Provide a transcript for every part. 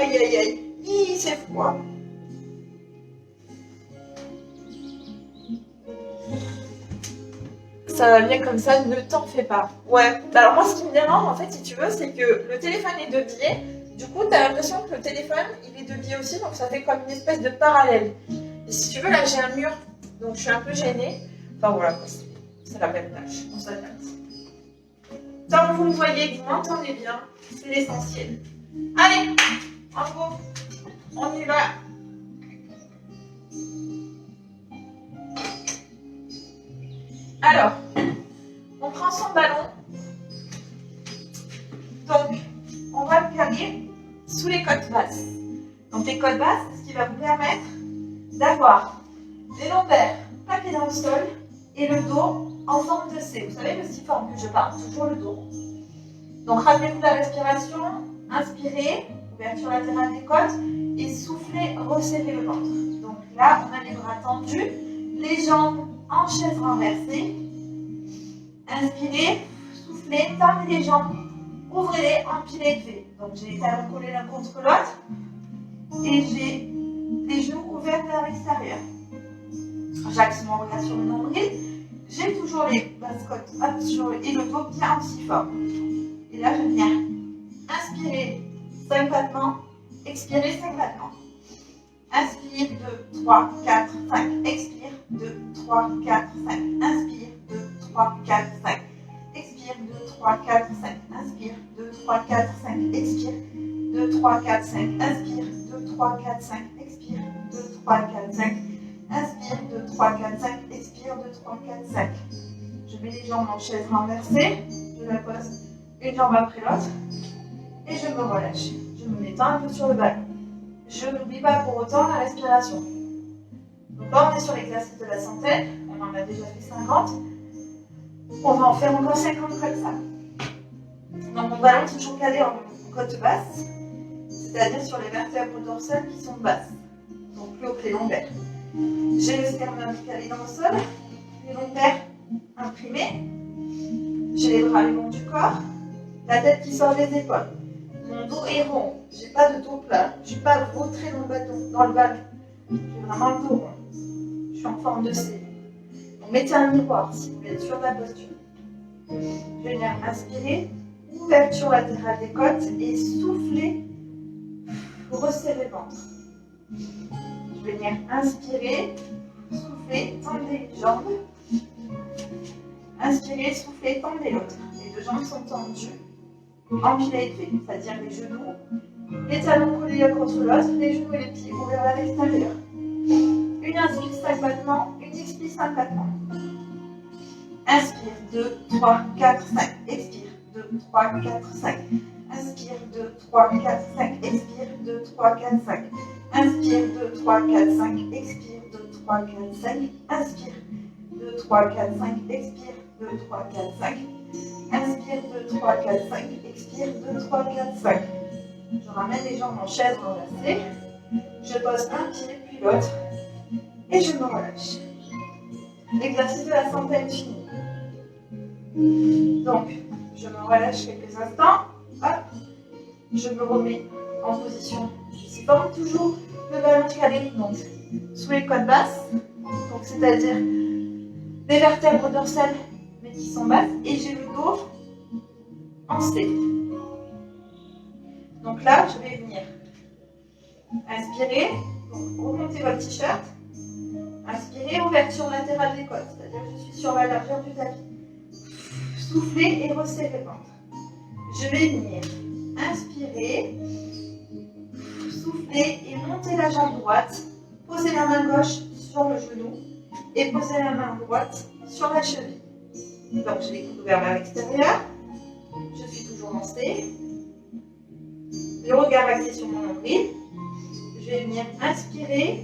Aïe, aïe, aïe. Hi, c'est froid. Ça va bien comme ça, ne t'en fais pas. Ouais, alors moi ce qui me dérange en fait si tu veux, c'est que le téléphone est de biais. Du coup, tu as l'impression que le téléphone, il est de biais aussi, donc ça fait comme une espèce de parallèle. Et si tu veux, là j'ai un mur, donc je suis un peu gênée. Enfin voilà, c'est la même tâche, on s'adapte. Tant que vous me voyez, que vous m'entendez bien, c'est l'essentiel. Allez, en gros, on y va. Alors, on prend son ballon. Donc, on va le caler sous les côtes basses. Donc, les côtes basses, c'est ce qui va vous permettre d'avoir les lombaires plaqués dans le sol et le dos en forme de C. Vous savez, le C-forme que je parle, toujours le dos. Donc, rappelez-vous la respiration. Inspirez, ouverture latérale des côtes et soufflez, resserrez le ventre. Donc là, on a les bras tendus, les jambes en chaise renversée. Inspirez, soufflez, tendez les jambes, ouvrez-les, empilez de V. Donc j'ai les talons collés l'un contre l'autre et j'ai les genoux ouverts vers l'extérieur. J'axe mon regard sur le nombril. J'ai toujours les basses côtes et le dos bien aussi fort. Et là, je viens inspirer 5 battements, expirer 5 battements. Inspire 2, 3, 4, 5. Expire 2, 3, 4, 5. Inspire 2, 3, 4, 5. Expire 2, 3, 4, 5. Inspire 2, 3, 4, 5. Expire 2, 3, 4, 5. Inspire 2, 3, 4, 5. Expire 2, 3, 4, 5. Inspire 2, 3, 4, 5. Expire 2, 3, 4, 5. Je mets les jambes en chaise renversée. Je la pose une jambe après l'autre. Et je me relâche. Je me détends un peu sur le ballon. Je n'oublie pas pour autant la respiration. Donc là, on est sur l'exercice de la centaine. On en a déjà fait 50. On va en faire encore 50 comme ça. Donc mon ballon est toujours calé en côte basse, c'est-à-dire sur les vertèbres dorsales qui sont basses. Donc plus haut que les lombaires. J'ai le sternum calé dans le sol, les lombaires imprimés. J'ai les bras le long du corps, la tête qui sort des épaules. Mon dos est rond, j'ai pas de dos plat, je suis pas vautrée dans le ballon. J'ai vraiment le dos rond. Je suis en forme de C. Donc mettez un miroir si vous voulez être sûr de la posture. Je vais venir inspirer, ouverture latérale des côtes et souffler, resserrer le ventre. Je vais venir inspirer, souffler, tendez les jambes. Inspirez, soufflez, tendez l'autre. Les deux jambes sont tendues. Empilez et c'est-à-dire les genoux, les talons collés l'un contre l'autre, les genoux et les pieds ouverts vers l'extérieur. Une inspire, 5 battements, une expire, 5 battements. Inspire, 2, 3, 4, 5. Expire, 2, 3, 4, 5. Inspire, 2, 3, 4, 5. Expire, 2, 3, 4, 5. Inspire, 2, 3, 4, 5. Expire, 2, 3, 4, 5. Inspire, 2, 3, 4, 5. Expire, 2, 3, 4, 5. Inspire, 2, 3, 4, 5. Expire, 2, 3, 4, 5. Je ramène les jambes en chaise renversée. Je pose un pied puis l'autre. Et je me relâche. L'exercice de la centaine fini. Donc, je me relâche quelques instants. Hop. Je me remets en position. Je forme toujours le ballon calé. Donc, sous les côtes basses. Donc, c'est-à-dire les vertèbres dorsales mais qui sont basses. Et j'ai le dos en C. Donc là, je vais venir inspirer. Donc, remontez votre t-shirt. Inspirez, ouverture latérale des côtes, c'est-à-dire que je suis sur la largeur du tapis. Soufflez et resserrez le ventre. Je vais venir inspirer, souffler et monter la jambe droite. Posez la main gauche sur le genou et posez la main droite sur la cheville. Donc je les coude ouverts vers l'extérieur. Je suis toujours lancée. Le regard axé sur mon nombril. Je vais venir inspirer,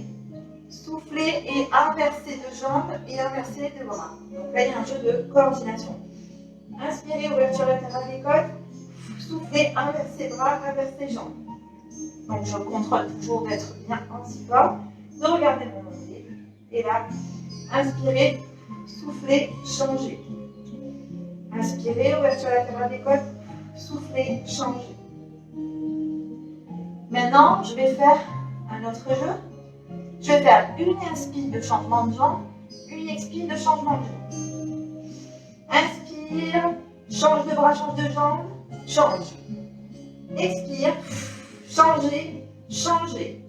souffler et inverser de jambes et inverser de bras. Donc là, il y a un jeu de coordination. Inspirez, ouverture latérale des côtes. Soufflez, inversez bras, inversez jambes. Donc je contrôle toujours d'être bien en support, de regarder mon nombril. Et là, inspirez, soufflez, changez. Inspirez, ouverture latérale des côtes. Soufflez, changez. Maintenant, je vais faire un autre jeu. Je vais faire une inspire de changement de jambe, une expire de changement de jambe. Inspire, change de bras, change de jambe, change. Expire, changer, changer.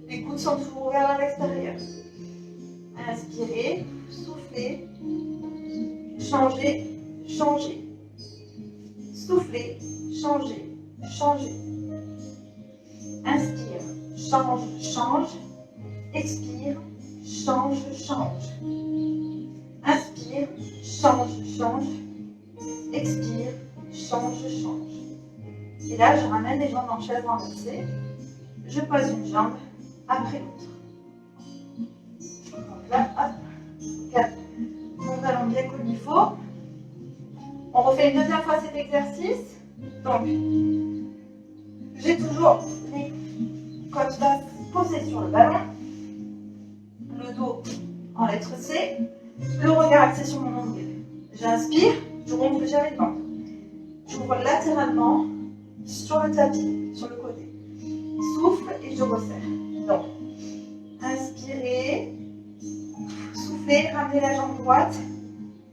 Les coudes sont toujours ouverts à l'extérieur. Inspirez, soufflez, changez, changez. Soufflez, changez, changez. Inspire, change, change. Expire, change, change. Inspire, change, change. Expire, change, change. Et là, je ramène les jambes en chaise renversée. Je pose une jambe après l'autre. Donc là, hop, mon ballon bien comme il faut. On refait une deuxième fois cet exercice. Donc, j'ai toujours les côtes basses posées sur le ballon, le dos en lettre C, le regard axé sur mon nombril. J'inspire, je ronfle jamais le ventre. J'ouvre latéralement sur le tapis, sur le côté. Souffle et je resserre. Donc, inspirez, soufflez, ramenez la jambe droite,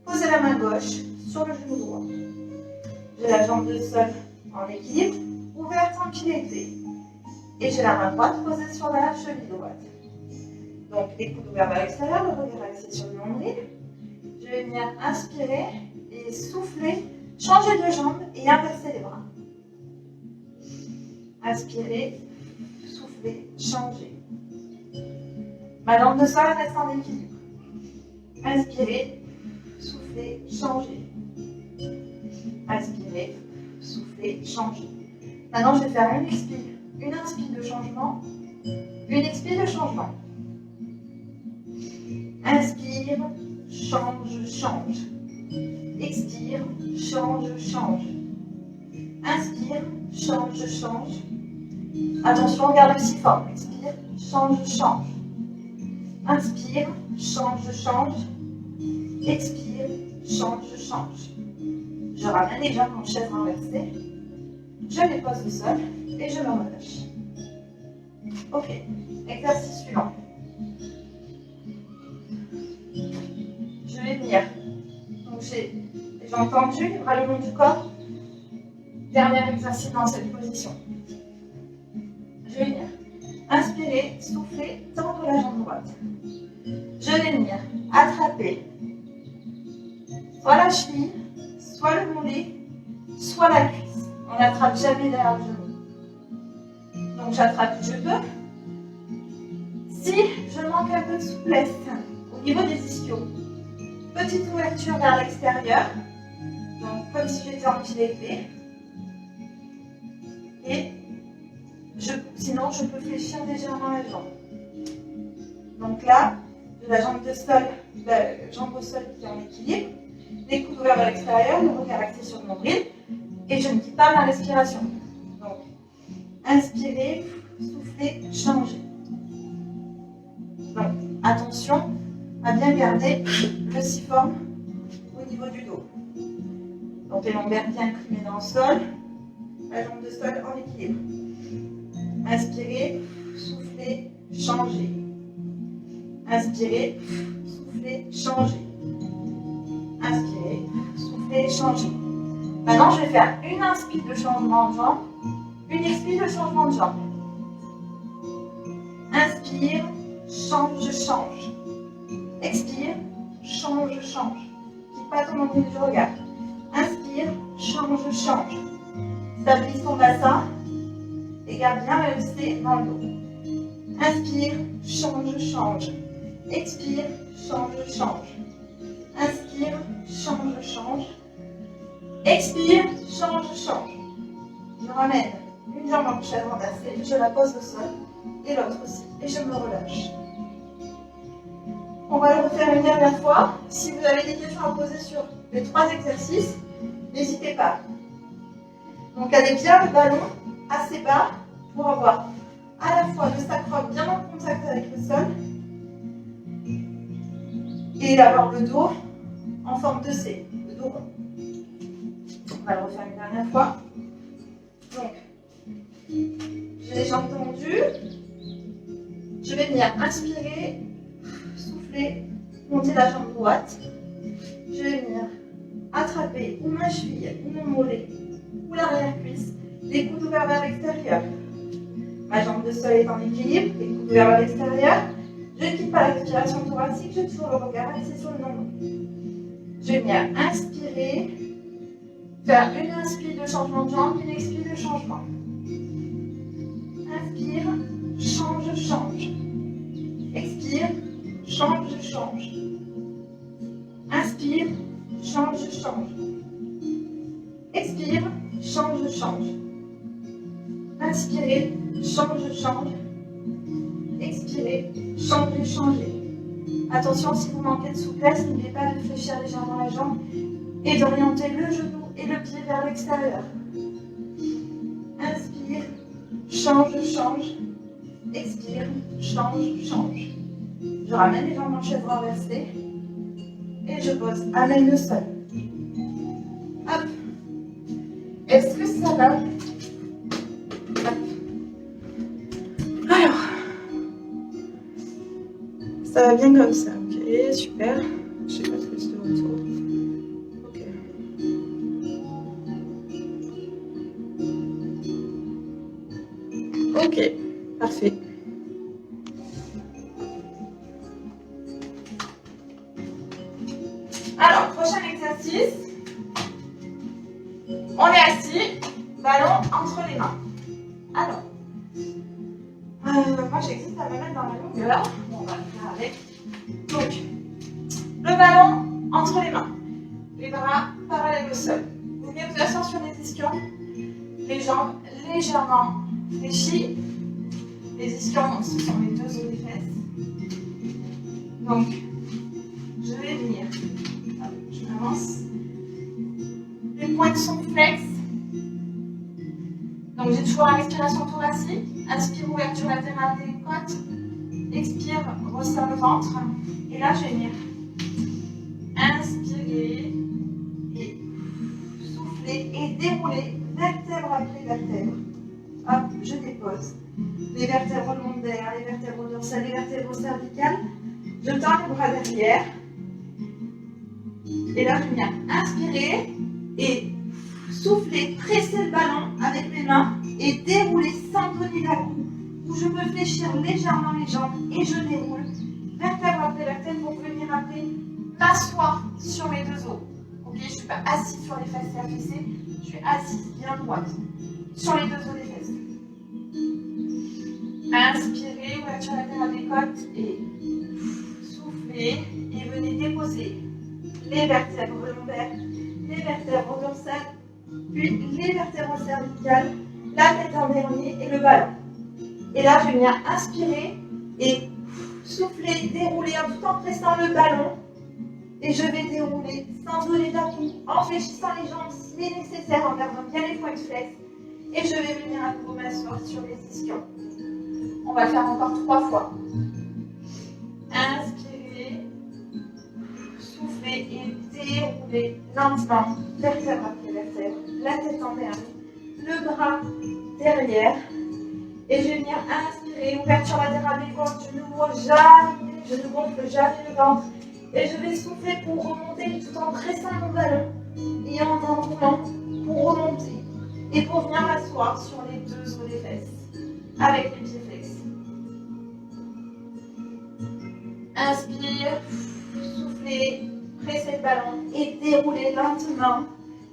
posez la main gauche sur le genou droit. J'ai la jambe de sol en équilibre, ouverte en pied élevé. Et j'ai la main droite posée sur la cheville droite. Donc, les coudes ouverts vers l'extérieur, le regard axé sur le nombril. Je vais venir inspirer et souffler, changer de jambe et inverser les bras. Inspirez, soufflez, changez. Ma jambe de sol reste en équilibre. Inspirez, soufflez, changez. Inspirez, soufflez, changez. Maintenant, je vais faire une expire. Une inspire de changement, une expire de changement. Inspire, change, change. Expire, change, change. Inspire, change, change. Attention, garde le siphon. Expire, change, change. Inspire, change, change. Expire, change, change. Je ramène les jambes en chaise renversée. Je les pose au sol et je me relâche. Ok, exercice suivant. Je vais venir. Donc j'ai les jambes tendues, les bras le long du corps. Dernier exercice dans cette position. Je vais venir. Inspirer, souffler, tendre la jambe droite. Je vais venir attraper soit la cheville, soit le mollet, soit la cuisse. On n'attrape jamais derrière le genou. Donc j'attrape du peux. Si je manque un peu de souplesse au niveau des ischios, petite ouverture vers l'extérieur, donc comme si j'étais en pied élevé. Et sinon je peux fléchir légèrement la jambe. Donc là, la jambe de sol, la jambe au sol qui est en équilibre, les coudes ouverts vers l'extérieur, le regard axé sur le nombril. Et je ne quitte pas ma respiration. Donc, inspirez, soufflez, changez. Donc, attention à bien garder le siphon au niveau du dos. Donc, les lombaires bien inclinés dans le sol, la jambe de sol en équilibre. Inspirez, soufflez, changez. Inspirez, soufflez, changez. Inspirez, soufflez, changez. Maintenant, je vais faire une inspire de changement de jambe, une expire de changement de jambe. Inspire, change, change. Expire, change, change. Quitte pas ton angle du regard. Inspire, change, change. Stabilise ton bassin et garde bien le C dans le dos. Inspire, change, change. Expire, change, change. Inspire, change, change. Expire, change, change. Je ramène une jambe en chaise renversée, je la pose au sol et l'autre aussi. Et je me relâche. On va le refaire une dernière fois. Si vous avez des questions à poser sur les 3 exercices, n'hésitez pas. Donc allez bien le ballon assez bas pour avoir à la fois le sacrum bien en contact avec le sol et d'avoir le dos en forme de C, le dos rond. On va le refaire une dernière fois. Donc, les jambes tendues. Je vais venir inspirer, souffler, monter la jambe droite. Je vais venir attraper ou ma cheville, ou mon mollet, ou l'arrière-cuisse, les coudes ouverts vers l'extérieur. Ma jambe de sol est en équilibre, les coudes ouverts vers l'extérieur. Je ne quitte pas la respiration thoracique, j'ai toujours le regard axé sur le nombril. Je vais venir inspirer, faire une inspire de changement de jambe, une expire de changement. Inspire, change, change. Expire, change, change. Inspire, change, change. Expire, change, change. Inspirez, change, change. Expirez, changez, changez. Attention, si vous manquez de souplesse, n'oubliez pas de fléchir légèrement la jambe et d'orienter le genou et le pied vers l'extérieur. Inspire, change, change. Expire, change, change. Je ramène les jambes en chaise renversée et je pose. Amène le sol. Hop. Est-ce que ça va? Hop. Alors, ça va bien comme ça. Ok, super. Je sais pas plus de retour. Ok. Ok, parfait. Alors, prochain exercice. On est assis, ballon entre les mains. Alors, moi j'existe à me mettre dans la longueur. Bon, on va le faire avec. Donc, le ballon entre les mains. Les bras parallèles au sol. Vous venez vous asseoir sur les ischions. Les jambes légèrement fléchies. Les ischions, ce sont les deux os des fesses. Donc, je vais venir. Je m'avance. Les pointes sont flexes. Donc, j'ai toujours la respiration thoracique. Inspire, ouverture latérale des côtes. Expire, resserre le ventre. Et là, je vais venir inspirer et souffler et dérouler vertèbre après vertèbre. Hop, je dépose. Les vertèbres lombaires, les vertèbres dorsales, les vertèbres cervicales. Je tends les bras derrière. Et là, je viens inspirer et souffler, presser le ballon avec mes mains et dérouler sans donner la cou. Où je peux fléchir légèrement les jambes et je déroule vertèbre après vertèbre pour venir après m'asseoir sur mes deux os. Ok, je ne suis pas assise sur les fesses affaissées, je suis assise bien droite sur les deux os des fesses. Inspirez, ouverture latérale des côtes et soufflez et venez déposer les vertèbres lombaires, les vertèbres dorsales, puis les vertèbres cervicales, la tête en dernier et le ballon. Et là, je viens inspirer et souffler, dérouler tout en pressant le ballon. Et je vais dérouler sans donner d'appui, en fléchissant les jambes si nécessaire, en gardant bien les pointes flexes. Et je vais venir à nouveau m'asseoir sur les ischions. On va faire encore 3 fois. Inspirez, soufflez et déroulez lentement, vertèbre après vertèbre, la tête en dernier, le bras derrière. Et je vais venir inspirer, ouverture latérale des côtes, je n'ouvre jamais, je ne gonfle jamais le ventre. Et je vais souffler pour remonter tout en pressant mon ballon et en enroulant pour remonter et pour venir m'asseoir sur les deux os des fesses avec les pieds flexes. Inspire, soufflez, pressez le ballon et déroulez lentement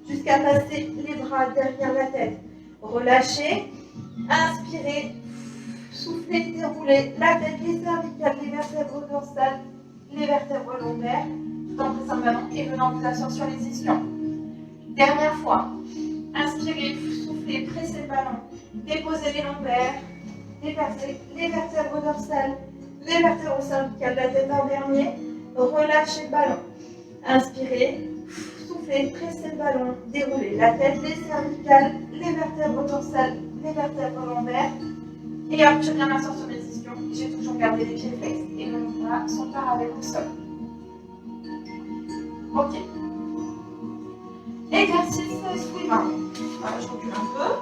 jusqu'à passer les bras derrière la tête. Relâchez, inspirez, soufflez, déroulez la tête, les cervicales, les vertèbres dorsales, les vertèbres lombaires, tout en pressant le ballon et venant vous asseoir sur les ischions. Dernière fois. Inspirez, soufflez, pressez le ballon, déposez les lombaires, déversez les vertèbres dorsales, les vertèbres cervicales, la tête en dernier, relâchez le ballon. Inspirez, soufflez, pressez le ballon, déroulez la tête, les cervicales, les vertèbres dorsales, les vertèbres lombaires. Et hop, je viens m'asseoir sur mes ischions. J'ai toujours gardé les pieds flexes et mes bras sont parallèles au sol. Ok. Exercice suivant. Voilà, je recule un peu.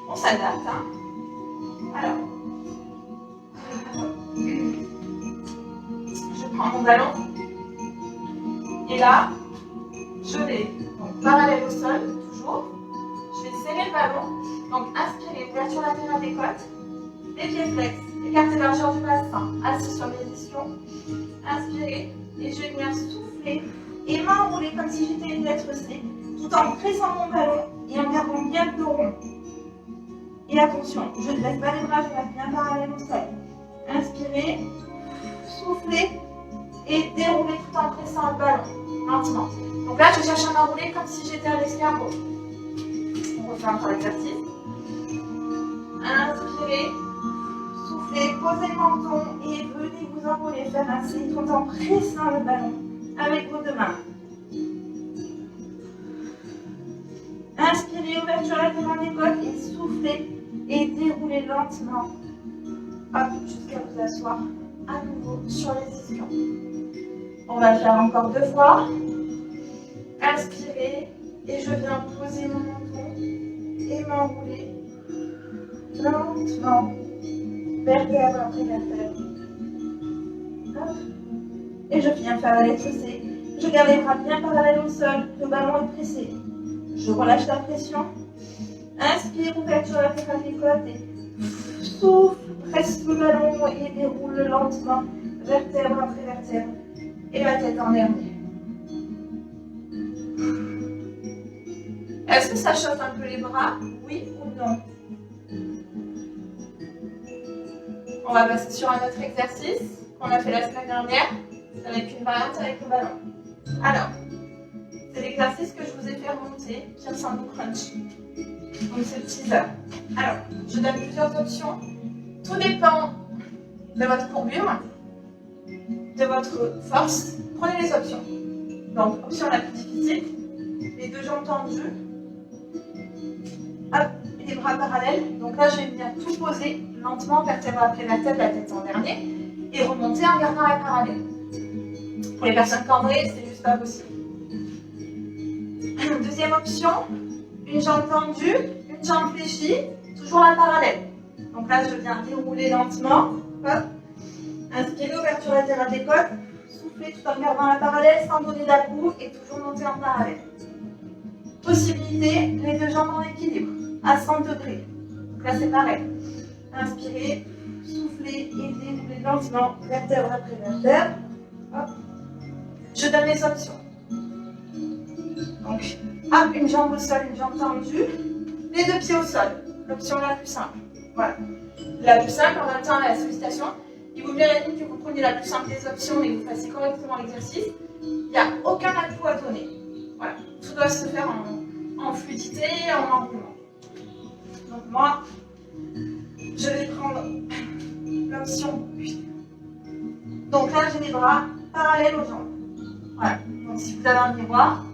On s'adapte. Hein. Alors, je prends mon ballon. Et là, je vais donc, parallèle au sol, toujours. Je vais serrer le ballon. Donc, inspirez, ouverture latérale des côtes. Les pieds flex, écartez la largeur du bassin, assis sur les ischions. Inspirez, et je vais venir souffler et m'enrouler comme si j'étais une lettre C, tout en pressant mon ballon et en gardant bien le dos rond. Et attention, je ne laisse pas les bras, je reste bien parallèle au sol. Inspirez, soufflez et déroulez tout en pressant le ballon, lentement. Donc là, je cherche à m'enrouler comme si j'étais un escargot. On refait encore l'exercice. Inspirez, soufflez, posez le menton et venez vous enrouler, faire un C tout en pressant le ballon avec vos deux mains. Inspirez, ouverture latérale des côtes et soufflez et déroulez lentement. Hop, jusqu'à vous asseoir à nouveau sur les ischions. On va le faire encore 2 fois. Inspirez et je viens poser mon menton et m'enrouler lentement, vertèbre après vertèbre. Hop. Et je viens faire la lettre C. Je garde les bras bien parallèles au sol, le ballon est pressé. Je relâche la pression. Inspire, ouverture latérale des côtes et souffle, presse le ballon et déroule lentement, vertèbre après vertèbre. Et la tête en dernier. Est-ce que ça chauffe un peu les bras? Oui ou non? On va passer sur un autre exercice qu'on a fait la semaine dernière, avec une variante avec le ballon. Alors, c'est l'exercice que je vous ai fait remonter, qui ressemble au crunch. Donc c'est le teaser. Alors, je donne plusieurs options. Tout dépend de votre courbure, de votre force. Prenez les options. Donc, option la plus difficile, les deux jambes tendues. Hop, et les bras parallèles. Donc là, je vais venir tout poser lentement, vertèbre après vertèbre, la tête en dernier, et remonter en gardant la parallèle. Pour les personnes cambrées, c'est juste pas possible. Deuxième option, une jambe tendue, une jambe fléchie, toujours la parallèle. Donc là, je viens dérouler lentement. Hop. Inspirez, ouverture latérale des côtes. Soufflez tout en gardant la parallèle sans donner d'à-coups et toujours monter en parallèle. Possibilité, les deux jambes en équilibre, à 100 degrés. Donc là, c'est pareil. Inspirez, soufflez et déroulez lentement, vertèbre après vertèbre. Hop. Je donne les options. Donc, hop, une jambe au sol, une jambe tendue, les deux pieds au sol. L'option la plus simple. Voilà. La plus simple, en même temps, la sollicitation. Il vaut mieux à la limite que vous preniez la plus simple des options et que vous fassiez correctement l'exercice. Il n'y a aucun atout à donner. Voilà. Tout doit se faire en fluidité, en enroulement. Donc moi, je vais prendre l'option 8. Donc là, j'ai les bras parallèles aux jambes. Voilà. Donc si vous avez un miroir,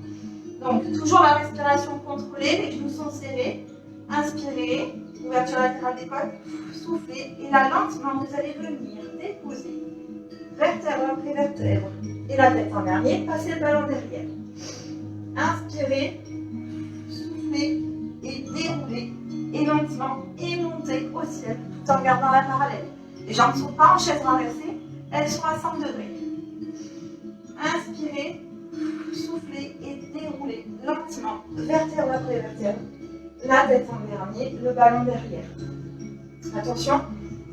donc toujours la respiration contrôlée, les genoux sont serrés. Inspirez, ouverture latérale des côtes, soufflez, et là lentement, vous allez venir déposer vertèbre après vertèbre. Et la tête en dernier, passez le ballon derrière. Inspirez, soufflez et déroulez, et lentement, et montez au ciel, tout en gardant la parallèle. Les jambes ne sont pas en chaise renversée, elles sont à 100 degrés. Inspirez, soufflez et déroulez lentement, vertèbre après vertèbre. La tête en dernier, le ballon derrière. Attention,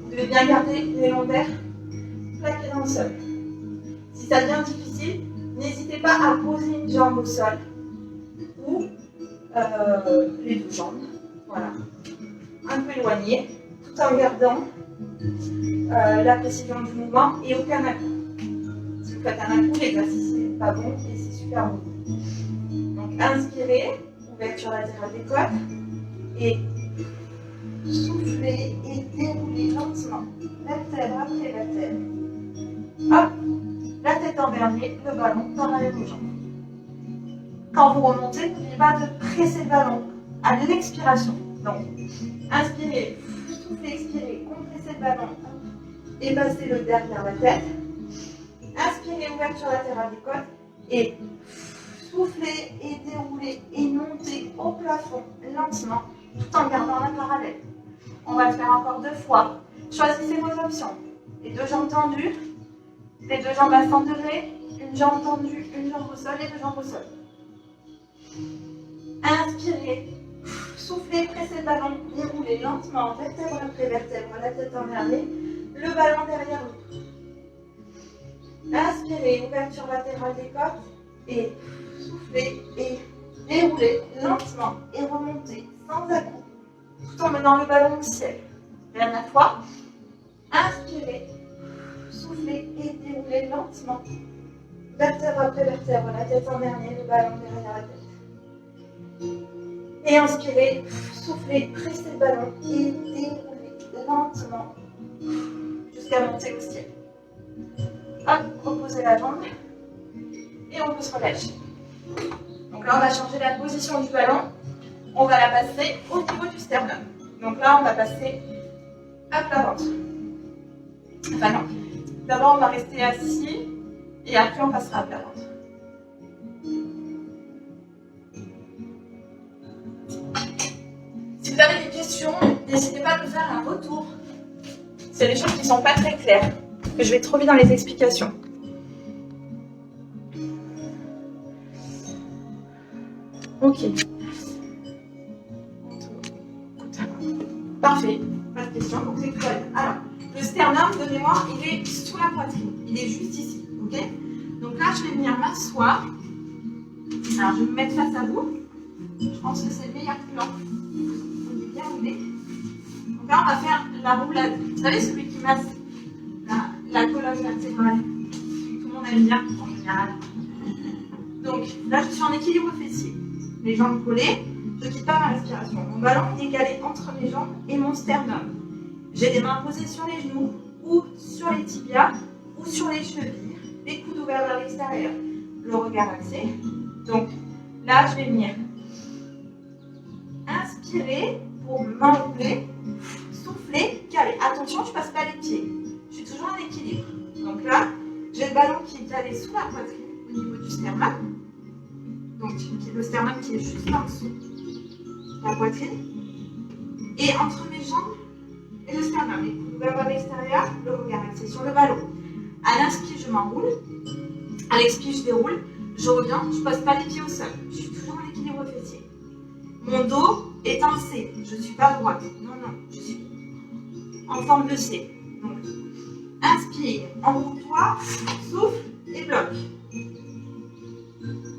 vous devez bien garder les lombaires plaqués dans le sol. Si ça devient difficile, n'hésitez pas à poser une jambe au sol ou les deux jambes. Voilà. Un peu éloigné, tout en gardant la précision du mouvement et aucun à-coup. Si vous faites un à-coup, l'exercice n'est pas bon et c'est super bon. Donc inspirez, ouverture latérale des côtes et soufflez et déroulez lentement, vertèbre après vertèbre. Hop, la tête en dernier, le ballon parallèle aux jambes. Quand vous remontez, n'oubliez pas de presser le ballon à l'expiration. Donc, inspirez, soufflez, expirez, compressez le ballon et passez-le derrière la tête. Inspirez, ouverture latérale des côtes et soufflez et déroulez et montez au plafond lentement tout en gardant la parallèle. On va le faire encore 2 fois. Choisissez vos options. Les 2 jambes tendues, les 2 jambes à 100 degrés, une jambe tendue, une jambe au sol et 2 jambes au sol. Inspirez, soufflez, pressez le ballon, déroulez lentement, vertèbre après vertèbre, la tête envers le ballon derrière l'autre. Inspirez, ouverture latérale des côtes et soufflez et déroulez lentement et remontez sans à-coups tout en menant le ballon au ciel. Dernière fois. Inspirez, soufflez et déroulez lentement. Vertèbre après vertèbre, la tête en dernier, le ballon derrière la tête. Et inspirez, soufflez, pressez le ballon et déroulez lentement jusqu'à monter au ciel. Hop, reposez la jambe et on peut se relâcher. Donc là, on va changer la position du ballon. On va la passer au niveau du sternum. Donc là, on va passer à plat ventre. Enfin non, d'abord on va rester assis et après on passera à plat ventre. Si vous avez des questions, n'hésitez pas à me faire un retour. C'est des choses qui ne sont pas très claires, que je vais trop vite dans les explications. Ok. Parfait, pas de questions, donc c'est correct. Alors, le sternum de mémoire, il est sous la poitrine, il est juste ici, ok? Donc là, je vais venir m'asseoir. Alors, je vais me mettre face à vous. Je pense que c'est le meilleur plan. Vous pouvez bien rouler. Donc là, on va faire la roulade. Vous savez, celui qui masse la colonne vertébrale. Tout le monde aime bien, en général. Donc là, je suis en équilibre fessier. Les jambes collées. Je ne quitte pas ma respiration. Mon ballon est calé entre mes jambes et mon sternum. J'ai les mains posées sur les genoux ou sur les tibias ou sur les chevilles. Les coudes ouverts vers l'extérieur. Le regard axé. Donc là, je vais venir inspirer pour m'enrouler, souffler, caler. Attention, je ne passe pas les pieds. Je suis toujours en équilibre. Donc là, j'ai le ballon qui est calé sous la poitrine au niveau du sternum. Donc le sternum qui est juste en dessous la poitrine. Et entre mes jambes et le sternum, les coudes ouverts vers l'extérieur, le regard axé sur le ballon. À l'inspire, je m'enroule. À l'expire, je déroule. Je reviens, je ne pose pas les pieds au sol. Je suis toujours en équilibre fessier. Mon dos est en C. Je ne suis pas droite. Non, non, je suis en forme de C. Donc, inspire, enroule-toi, souffle et bloque.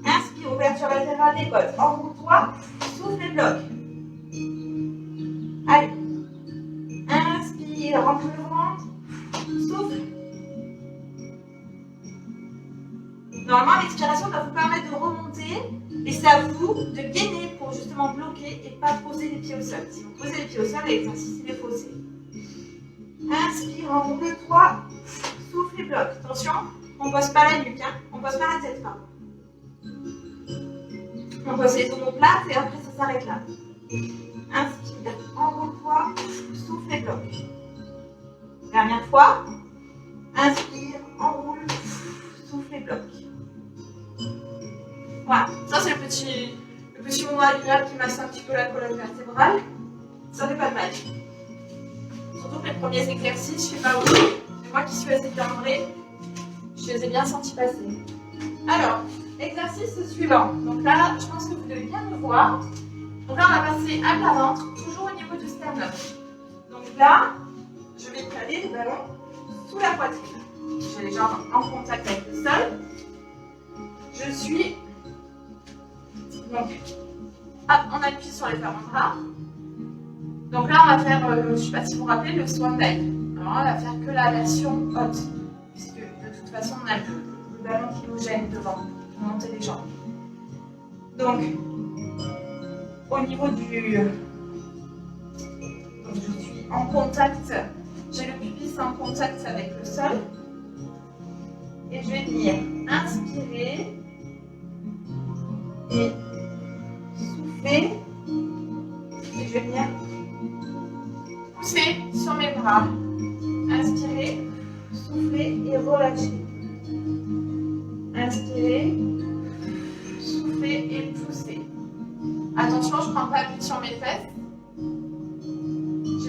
Inspire, ouverture latérale des côtes. Enroule-toi, souffle et bloque. Allez. Inspire, rentre le ventre, souffle. Normalement, l'expiration va vous permettre de remonter et c'est à vous de gainer pour justement bloquer et pas poser les pieds au sol. Si vous posez les pieds au sol, l'exercice il est faussé. Inspire, enroule-toi, souffle et bloque. Attention, on ne pose pas la nuque, hein. On ne pose pas la tête, pardon. On pose les omoplates et après ça s'arrête là. Inspire, enroule-toi, souffle et bloque. Dernière fois. Inspire, enroule, souffle et bloque. Voilà, ça c'est le petit moment agréable qui masse un petit peu la colonne vertébrale. Ça fait pas de mal. Surtout que les premiers exercices, je ne sais pas où, c'est moi qui suis assez timbrée, je les ai bien sentis passer. Alors, exercice suivant. Donc là, je pense que vous devez bien me voir. Donc là, on va passer à plat ventre, toujours au niveau du sternum. Donc là, je vais caler le ballon sous la poitrine. J'ai les jambes en contact avec le sol. Je suis... Donc, hop, on appuie sur les avant-bras. Donc là, on va faire, je ne sais pas si vous vous rappelez, le swan dive. Alors, on va faire que la version haute, puisque de toute façon, on a le ballon qui nous gêne devant, pour monter les jambes. Donc, au niveau du... Donc, je suis en contact, j'ai le pubis en contact avec le sol. Et je vais venir inspirer et souffler. Et je vais venir pousser sur mes bras. Inspirer, souffler et relâcher. Inspirer, souffler et pousser. Attention, je ne prends pas appui sur mes fesses.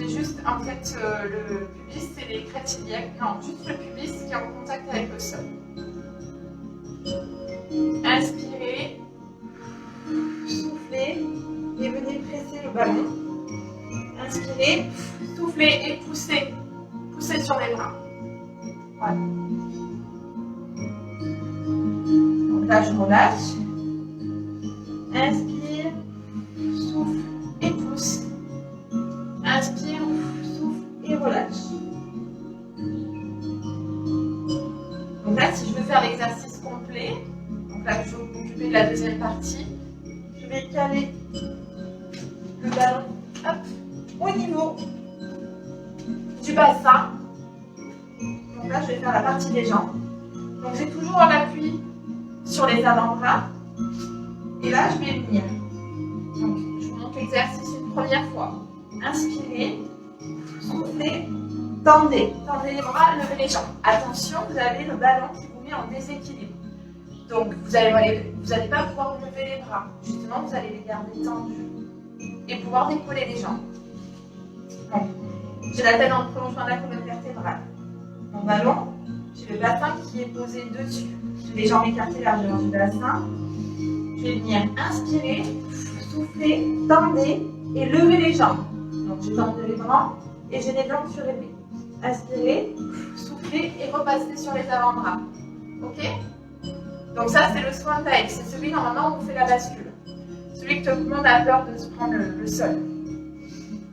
J'ai juste, en fait, le pubis, c'est les crêtes iliaques. Non, juste le pubis qui est en contact avec le sol. Inspirez, soufflez et venez presser le ballon. Inspirez, soufflez et poussez. Poussez sur les bras. Voilà. Donc là, je relâche. Inspire, souffle et pousse. Inspire, souffle et relâche. Donc là, si je veux faire l'exercice complet, donc là, je vais m'occuper de la deuxième partie. Je vais caler le ballon hop, au niveau du bassin. Donc là, je vais faire la partie des jambes. Donc j'ai toujours l'appui sur les avant-bras. Et là, je vais venir. Donc, je vous montre l'exercice une première fois. Inspirez, soufflez, tendez. Tendez les bras, levez les jambes. Attention, vous avez le ballon qui vous met en déséquilibre. Donc, vous n'allez pas pouvoir lever les bras. Justement, vous allez les garder tendus et pouvoir décoller les jambes. Donc, j'ai la tête en prolongement de la colonne vertébrale. Mon ballon, j'ai le bassin qui est posé dessus. J'ai les jambes écartées largeur du bassin. Je vais venir inspirer, souffler, tendez et lever les jambes. Donc, j'ai tendu les bras et j'ai les jambes surélevées. Inspirez, soufflez et repassez sur les avant-bras. Ok? Donc ça, c'est le swan dive. C'est celui normalement où on fait la bascule. Celui que tout le monde a peur de se prendre le sol.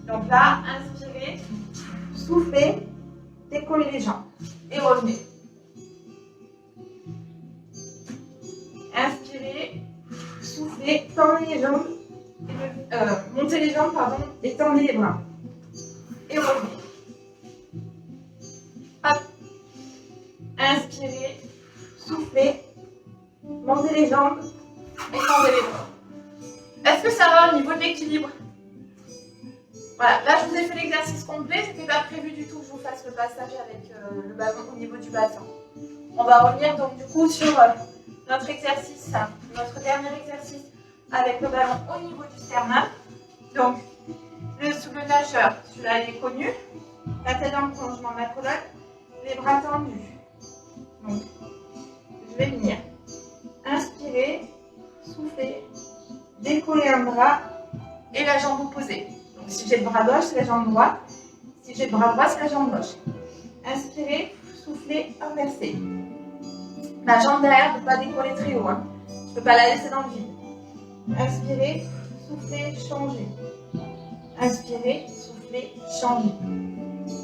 Donc là, inspirez, soufflez, décollez les jambes et revenez. Inspirez, soufflez, tendez les jambes, montez les jambes pardon, et tendez les bras. Et revenez. Hop. Inspirez, soufflez, montez les jambes et tendez les bras. Est-ce que ça va au niveau de l'équilibre? Voilà, là je vous ai fait l'exercice complet, ce n'était pas prévu du tout que je vous fasse le passage avec le ballon au niveau du bassin. On va revenir donc du coup sur notre exercice, notre dernier exercice avec le ballon au niveau du sternum. Donc, le nageur, celui-là il est connu, la tête dans le prolongement de la colonne, les bras tendus. Donc, je vais venir inspirer, souffler, décoller un bras et la jambe opposée. Donc, si j'ai le bras gauche, c'est la jambe droite. Si j'ai le bras droit, c'est la jambe gauche. Inspirez, soufflez, inversez. La jambe derrière ne peut pas décoller très haut. Hein. Je ne peux pas la laisser dans le vide. Inspirez, soufflez, changez. Inspirez, soufflez, changez.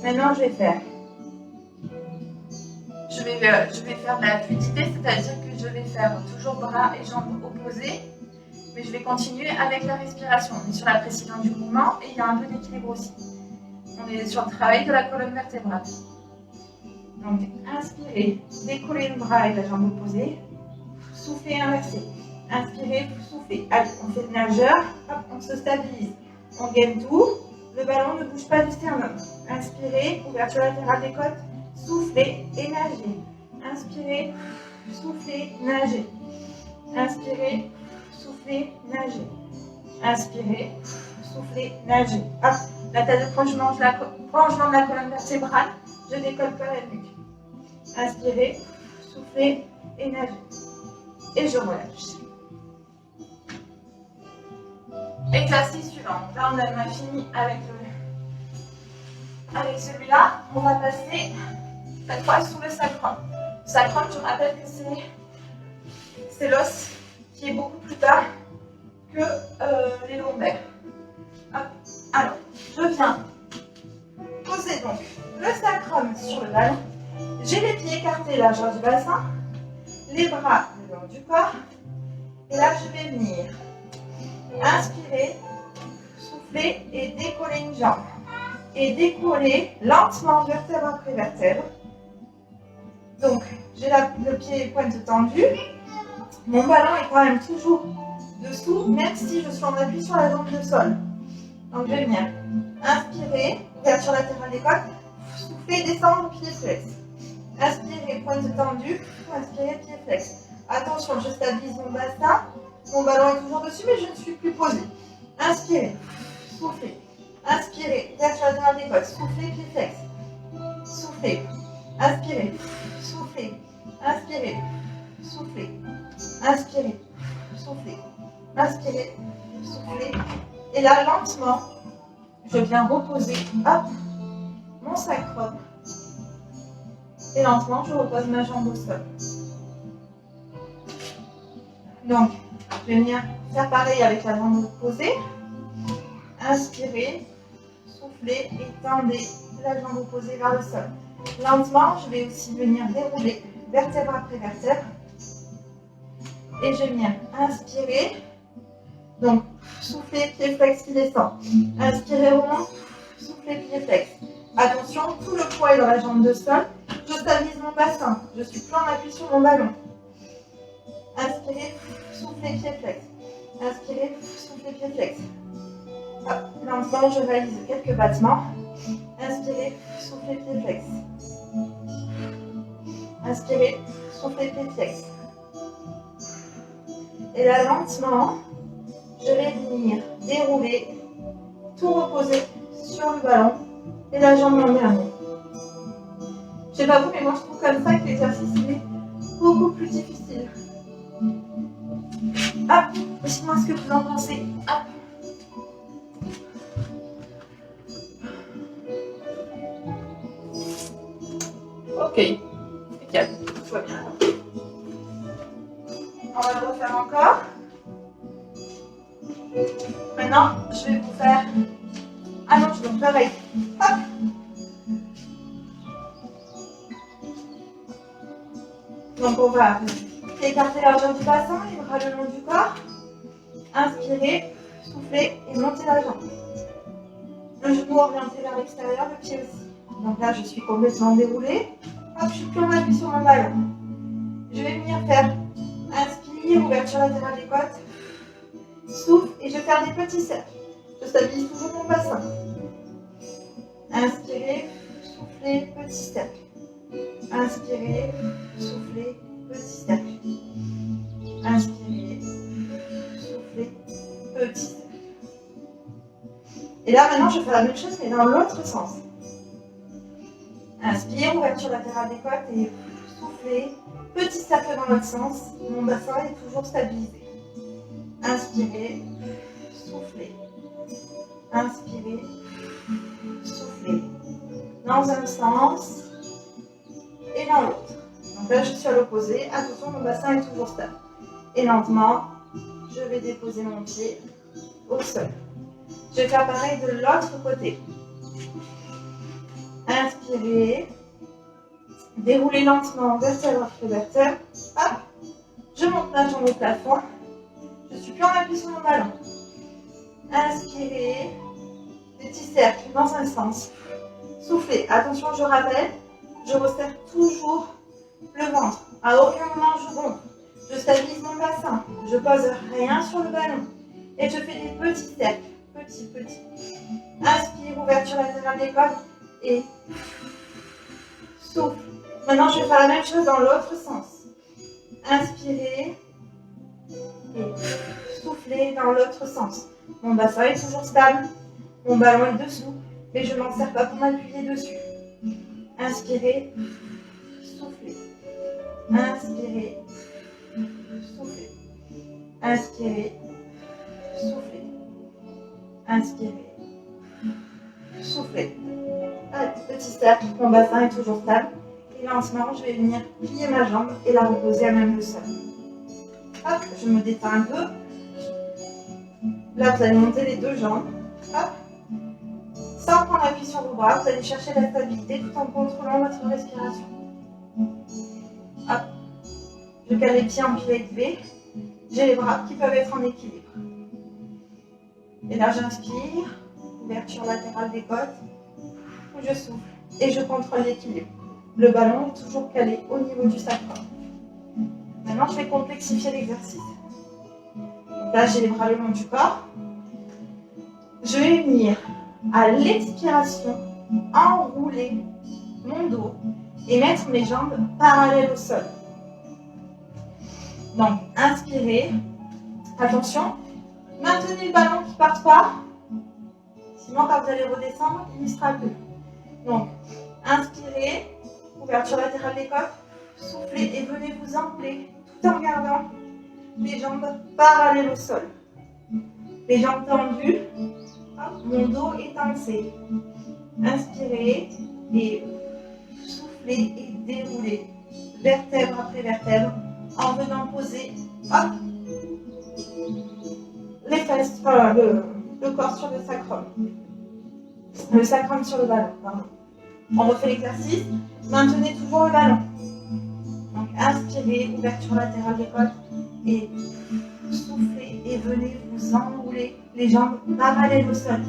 Maintenant, je vais faire de la fluidité, c'est-à-dire que je vais faire toujours bras et jambes opposés, mais je vais continuer avec la respiration. On est sur la précision du mouvement et il y a un peu d'équilibre aussi. On est sur le travail de la colonne vertébrale. Donc, inspirez, décollez le bras et la jambe opposée, soufflez, inversez. Inspirez, soufflez. Allez, on fait le nageur, hop, on se stabilise. On gaine tout, le ballon ne bouge pas du sternum. Inspirez, ouverture latérale des côtes, soufflez et nagez. Inspirez, soufflez, nagez. Inspirez, soufflez, nagez. Inspirez, soufflez, nagez. Hop, la tête de prolongement de la colonne vertébrale, je décolle pas la nuque. Inspirez, soufflez et nagez. Et je relâche. Exercice suivant. Là, on a fini avec celui-là. On va passer cette fois sous le sacrum. Le sacrum, je rappelle que c'est l'os qui est beaucoup plus bas que les lombaires. Hop. Alors, je viens poser donc le sacrum sur le ballon. J'ai les pieds écartés largeur du bassin, les bras le long du corps. Et là, je vais venir inspirer, souffler et décoller une jambe. Et décoller lentement vertèbre après vertèbre. Donc, j'ai le pied et pointe tendue. Mon ballon est quand même toujours dessous, même si je suis en appui sur la jambe de sol. Donc, je vais venir inspirer, ouverture latérale des côtes, souffler, descendre, pied flex. Inspirez, pointe tendue, inspirez, pied flex. Attention, je stabilise mon bassin. Mon ballon est toujours dessus, mais je ne suis plus posée. Inspirez, soufflez, Inspirez, ouverture latérale des côtes. Soufflez, pied flex. Soufflez. Inspirez. Soufflez. Inspirez. Soufflez. Inspirez. Soufflez. Inspirez. Soufflez. Et là, lentement, je viens reposer, hop, mon sacrum. Et lentement, je repose ma jambe au sol. Donc, je vais venir faire pareil avec la jambe opposée. Inspirez, soufflez et tendez la jambe opposée vers le sol. Lentement, je vais aussi venir dérouler vertèbre après vertèbre. Et je viens inspirer. Donc, soufflez, pied flex qui descend. Inspirez, remonte. Soufflez, pied flex. Attention, tout le poids est dans la jambe de sol. Je stabilise mon bassin. Je suis plus en appui sur mon ballon. Inspirez, soufflez, pied flex. Inspirez, soufflez, pied flex. Hop, lentement, je réalise quelques battements. Inspirez, soufflez, pied flex. Inspirez, soufflez, pied flex. Et là, lentement, je vais venir dérouler, tout reposer sur le ballon et la jambe l'an dernier. Je sais pas vous, mais moi je trouve comme ça que l'exercice est beaucoup plus difficile. Hop, dites-moi ce que vous en pensez. Hop. Ok, impeccable, tout va bien. On va le refaire encore. Maintenant, je vais vous faire allonge, donc pareil. Hop. Donc on va écarter la largeur du bassin, les bras le long du corps. Inspirez, soufflez et montez la jambe. Le genou orienté vers l'extérieur, le pied aussi. Donc là, je suis complètement déroulée. Hop, je suis plus en appui sur mon ballon. Je vais venir faire inspire, ouverture latérale des côtes. Souffle et je vais faire des petits cercles. Je stabilise toujours mon bassin. Inspirez, soufflez, petit cercle. Inspirez, soufflez, petit cercle. Inspirez, soufflez, petit cercle. Et là maintenant je fais la même chose mais dans l'autre sens. Inspire, ouverture latérale des côtes et soufflez, petit cercle dans l'autre sens. Mon bassin est toujours stabilisé. Inspirez, soufflez. Inspirez, soufflez. Dans un sens et dans l'autre. Donc là, je suis à l'opposé. Attention, mon bassin est toujours stable. Et lentement, je vais déposer mon pied au sol. Je vais faire pareil de l'autre côté. Inspirez. Déroulez lentement vertèbre après vertèbre. Hop. Je monte ma jambe au plafond. Je suis plus en appui sur mon ballon. Inspirez. Petit cercle dans un sens. Soufflez. Attention, je rappelle, je resserre toujours le ventre. À aucun moment je gonfle. Je stabilise mon bassin. Je pose rien sur le ballon. Et je fais des petits cercles. Petits. Inspire, ouverture latérale des côtes. Et souffle. Maintenant, je vais faire la même chose dans l'autre sens. Inspirez. Et soufflez dans l'autre sens. Mon bassin est toujours stable. Mon ballon est dessous. Mais je ne m'en sers pas pour m'appuyer dessus. Inspirez. Soufflez. Inspirez. Soufflez. Inspirez. Soufflez. Inspirez. Soufflez. Allez, petit cercle. Mon bassin est toujours stable. Et lentement, je vais venir plier ma jambe et la reposer à même le sol. Hop, je me détends un peu. Là, vous allez monter les deux jambes. Hop. Sans prendre appui sur vos bras, vous allez chercher la stabilité tout en contrôlant votre respiration. Hop. Je cale les pieds en pied élevé. J'ai les bras qui peuvent être en équilibre. Et là, j'inspire. Ouverture latérale des côtes. Je souffle. Et je contrôle l'équilibre. Le ballon est toujours calé au niveau du sacrum. Maintenant, je vais complexifier l'exercice. Là, j'ai les bras le long du corps. Je vais venir à l'expiration enrouler mon dos et mettre mes jambes parallèles au sol. Donc, inspirez. Attention, maintenez le ballon qui ne parte pas. Sinon, quand vous allez redescendre, il n'y sera plus. Donc, inspirez, ouverture latérale des côtes, soufflez et venez vous enrouler tout en gardant les jambes parallèles au sol. Les jambes tendues, hop, mon dos est tensé. Inspirez et soufflez et déroulez vertèbre après vertèbre en venant poser hop, les fesses, enfin, le corps sur le sacrum. Le sacrum sur le ballon, pardon. On refait l'exercice. Maintenez toujours le ballon. Donc inspirez, ouverture latérale des côtes et soufflez et venez vous enrouler les jambes parallèles au sol.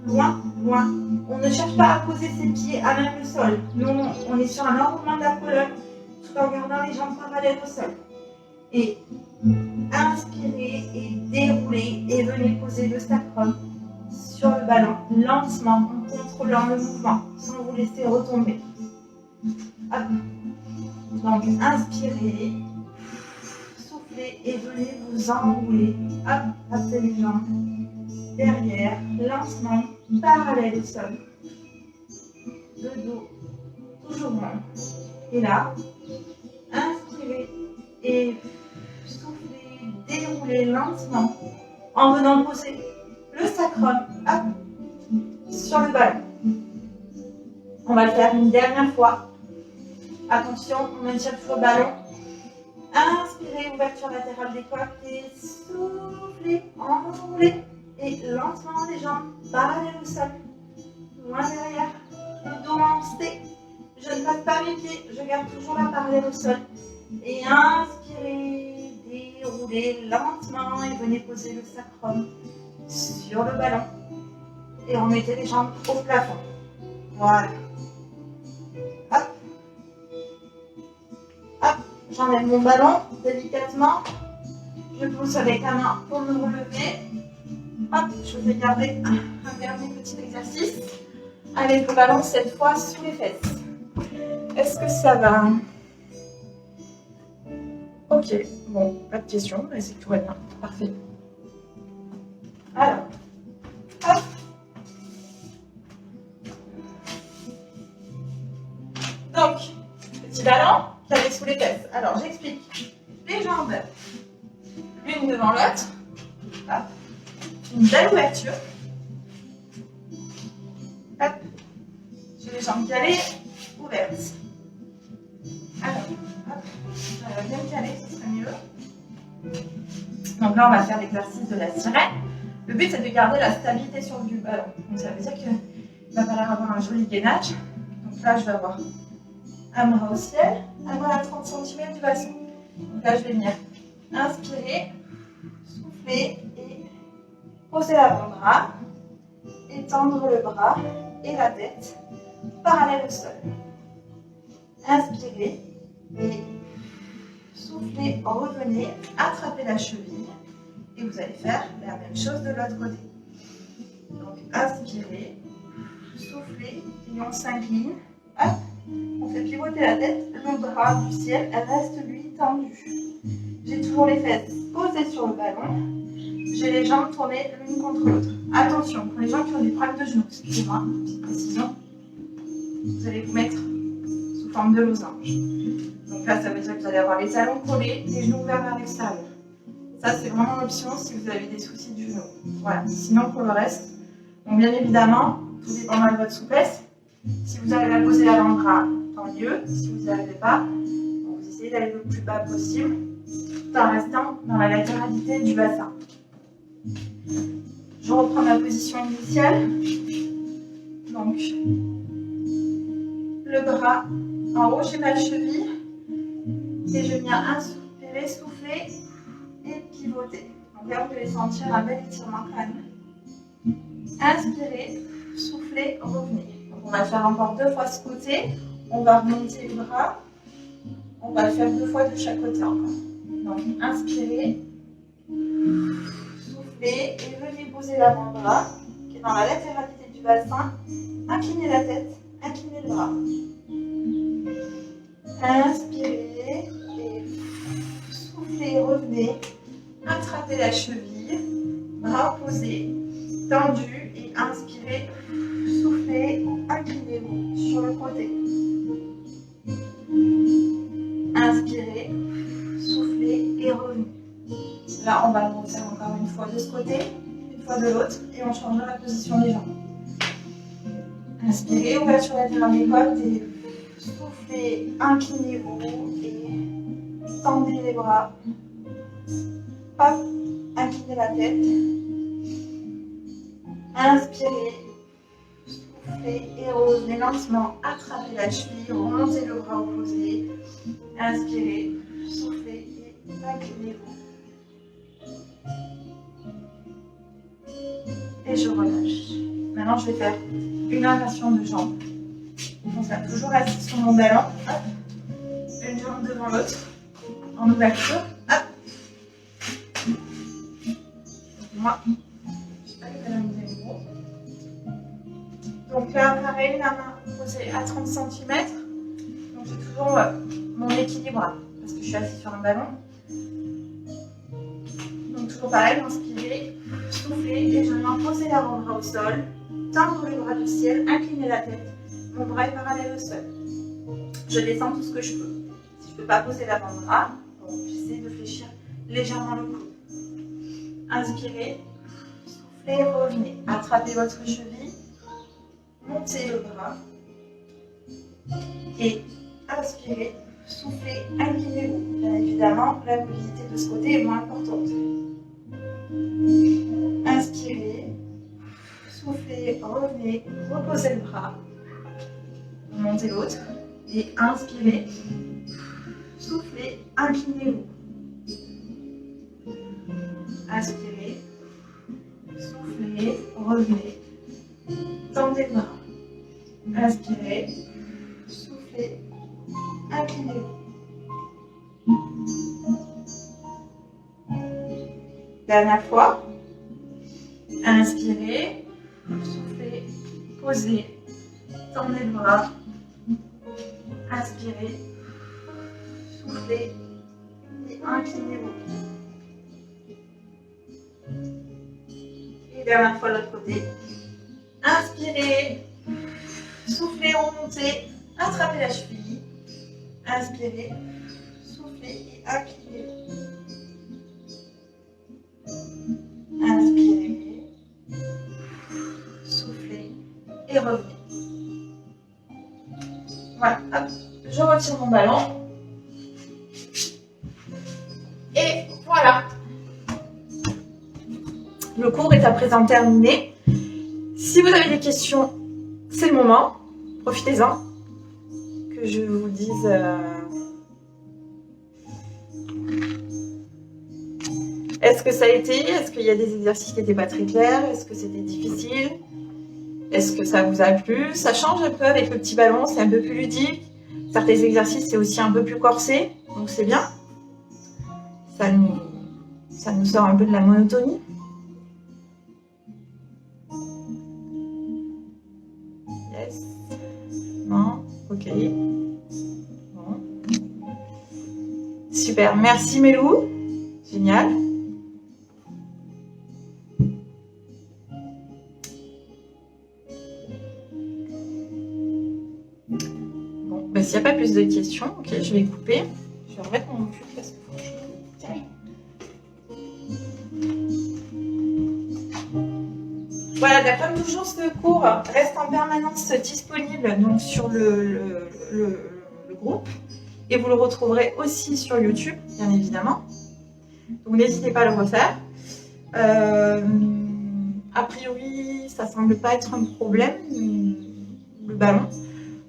Loin, loin. On ne cherche pas à poser ses pieds à même le sol. Nous, on est sur un enroulement de la colonne tout en gardant les jambes parallèles au sol. Et inspirez et déroulez et venez poser le sacrum sur le ballon lentement en contrôlant le mouvement sans vous laisser retomber. Hop. Donc inspirez, soufflez et venez vous enrouler. Hop, passez les jambes derrière, lentement, parallèle au sol. Le dos toujours rond. Et là, inspirez et soufflez, déroulez lentement en venant poser le sacrum hop, sur le ballon. On va le faire une dernière fois. Attention, on maintient toujours le ballon. Inspirez, ouverture latérale des côtes et soufflez, enroulez et lentement les jambes parallèles au sol. Loin derrière, le dos en C. Je ne passe pas mes pieds, je garde toujours la parallèle au sol. Et inspirez, déroulez lentement et venez poser le sacrum sur le ballon. Et remettez les jambes au plafond. Voilà. Hop. Hop. J'enlève mon ballon délicatement. Je pousse avec la main pour me relever. Hop. Je vais garder un dernier petit exercice. Avec le ballon cette fois sous les fesses. Est-ce que ça va? Ok. Bon, pas de question. C'est que tout va bien. Parfait. Alors. Hop. Donc, petit ballon qui arrive sous les fesses. Alors, j'explique. Les jambes, l'une devant l'autre. Hop. Une belle ouverture. Hop. J'ai les jambes calées, ouvertes. Alors, hop. Ça va bien me caler, ce serait mieux. Donc là, on va faire l'exercice de la sirène. Le but, c'est de garder la stabilité sur le ballon. Donc ça veut dire qu'il va falloir avoir un joli gainage. Donc là, je vais avoir un bras au ciel, un bras à 30 cm du bassin. Donc là, je vais venir inspirer, souffler et poser l'avant-bras, étendre le bras et la tête parallèle au sol. Inspirez et soufflez, revenez, attrapez la cheville et vous allez faire la même chose de l'autre côté. Donc inspirez, soufflez et on s'incline. Hop. On fait pivoter la tête, le bras du ciel reste lui tendu. J'ai toujours les fesses posées sur le ballon. J'ai les jambes tournées l'une contre l'autre. Attention, pour les gens qui ont des problèmes de genoux, excusez-moi, petite précision, vous allez vous mettre sous forme de losange. Donc là, ça veut dire que vous allez avoir les talons collés, les genoux ouverts vers l'extérieur. Ça, c'est vraiment l'option si vous avez des soucis du genou. Voilà. Sinon, pour le reste, bon, bien évidemment, tout dépendra de votre souplesse. Si vous arrivez à poser l'avant-bras, tant mieux. Si vous n'y arrivez pas, vous essayez d'aller le plus bas possible, tout en restant dans la latéralité du bassin. Je reprends ma position initiale. Donc, le bras en haut, j'ai ma cheville. Et je viens inspirer, souffler et pivoter. Donc là, vous devez sentir un bel étirement quand même. Inspirez, soufflez, revenez. On va faire encore 2 fois ce côté. On va remonter le bras. On va le faire 2 fois de chaque côté encore. Donc, inspirez, soufflez et venez poser l'avant-bras qui est dans la latéralité du bassin. Inclinez la tête, inclinez le bras. Inspirez et soufflez, revenez. Attrapez la cheville, bras opposés, tendu et inspirez. sur le côté. Inspirez, soufflez et revenez. Là, on va le refaire encore une fois de ce côté, une fois de l'autre, et on changera la position des jambes. Inspirez, ouverture latérale des côtes et soufflez, inclinez-vous et tendez les bras. Hop, inclinez la tête. Inspirez, soufflez et revenez lentement, attrapez la cheville, remontez le bras opposé. Inspirez, soufflez et inclinez-vous. Et je relâche. Maintenant, je vais faire une inversion de jambes. On sera toujours assis sur mon ballon. Hop. Une jambe devant l'autre. En ouverture. Hop. Moi. Je sais pas quel ballon vous avez gros. Donc là, pareil, la main posée à 30 cm. Donc j'ai toujours mon équilibre parce que je suis assise sur un ballon. Donc toujours pareil, inspirez, soufflez et je viens poser l'avant-bras au sol. Tendre les bras du ciel, incliner la tête. Mon bras est parallèle au sol. Je descends tout ce que je peux. Si je ne peux pas poser l'avant-bras, j'essaie de fléchir légèrement le cou. Inspirez, soufflez, revenez. Attrapez votre cheville, montez le bras. Et inspirez, soufflez, inclinez-vous. Bien évidemment, la mobilité de ce côté est moins importante. Inspirez. Soufflez, revenez, reposez le bras, montez l'autre et inspirez, soufflez, inclinez-vous. Inspirez, soufflez, revenez, tendez le bras. Inspirez, soufflez, inclinez-vous. Dernière fois. Inspirez. Soufflez, posez, tendez le bras, inspirez, soufflez et inclinez-vous. Et dernière fois l'autre côté. Inspirez, soufflez, remontez, attrapez la cheville. Inspirez, soufflez et inclinez-vous. Inspirez. Et revenez. Voilà, hop, je retire mon ballon. Et voilà. Le cours est à présent terminé. Si vous avez des questions, c'est le moment. Profitez-en. Que je vous dise... Est-ce que ça a été? Est-ce qu'il y a des exercices qui n'étaient pas très clairs? Est-ce que c'était difficile? Est-ce que ça vous a plu? Ça change un peu avec le petit ballon, c'est un peu plus ludique. Certains exercices, c'est aussi un peu plus corsé, donc c'est bien. Ça nous sort un peu de la monotonie. Yes. Non. Ok. Bon. Super. Merci Mélou. Génial. S'il n'y a pas plus de questions, ok, je vais couper. Je vais remettre mon pull parce que franchement... Voilà, comme toujours, ce cours reste en permanence disponible donc, sur le groupe. Et vous le retrouverez aussi sur YouTube, bien évidemment. Donc n'hésitez pas à le refaire. A priori, ça ne semble pas être un problème, le ballon.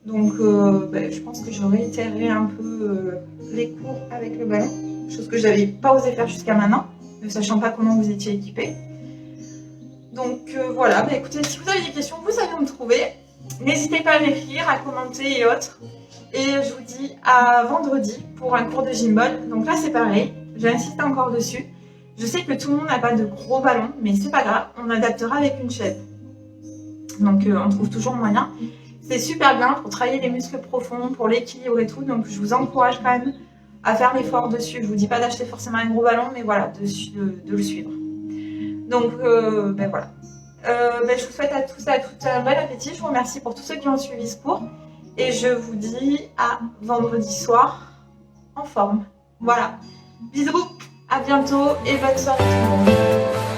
Donc, je pense que je réitérerai un peu les cours avec le ballon, chose que je n'avais pas osé faire jusqu'à maintenant, ne sachant pas comment vous étiez équipés. Donc voilà, écoutez, si vous avez des questions, vous savez où me trouver. N'hésitez pas à m'écrire, à commenter et autres. Et je vous dis à vendredi pour un cours de Gymball. Donc là, c'est pareil, j'insiste encore dessus. Je sais que tout le monde n'a pas de gros ballons, mais c'est pas grave, on adaptera avec une chaise. Donc on trouve toujours moyen. C'est super bien pour travailler les muscles profonds, pour l'équilibre et tout. Donc je vous encourage quand même à faire l'effort dessus. Je vous dis pas d'acheter forcément un gros ballon, mais voilà, de le suivre. Donc voilà. Je vous souhaite à tous et à toutes un bon appétit. Je vous remercie pour tous ceux qui ont suivi ce cours. Et je vous dis à vendredi soir en forme. Voilà. Bisous, à bientôt et bonne soirée tout le monde.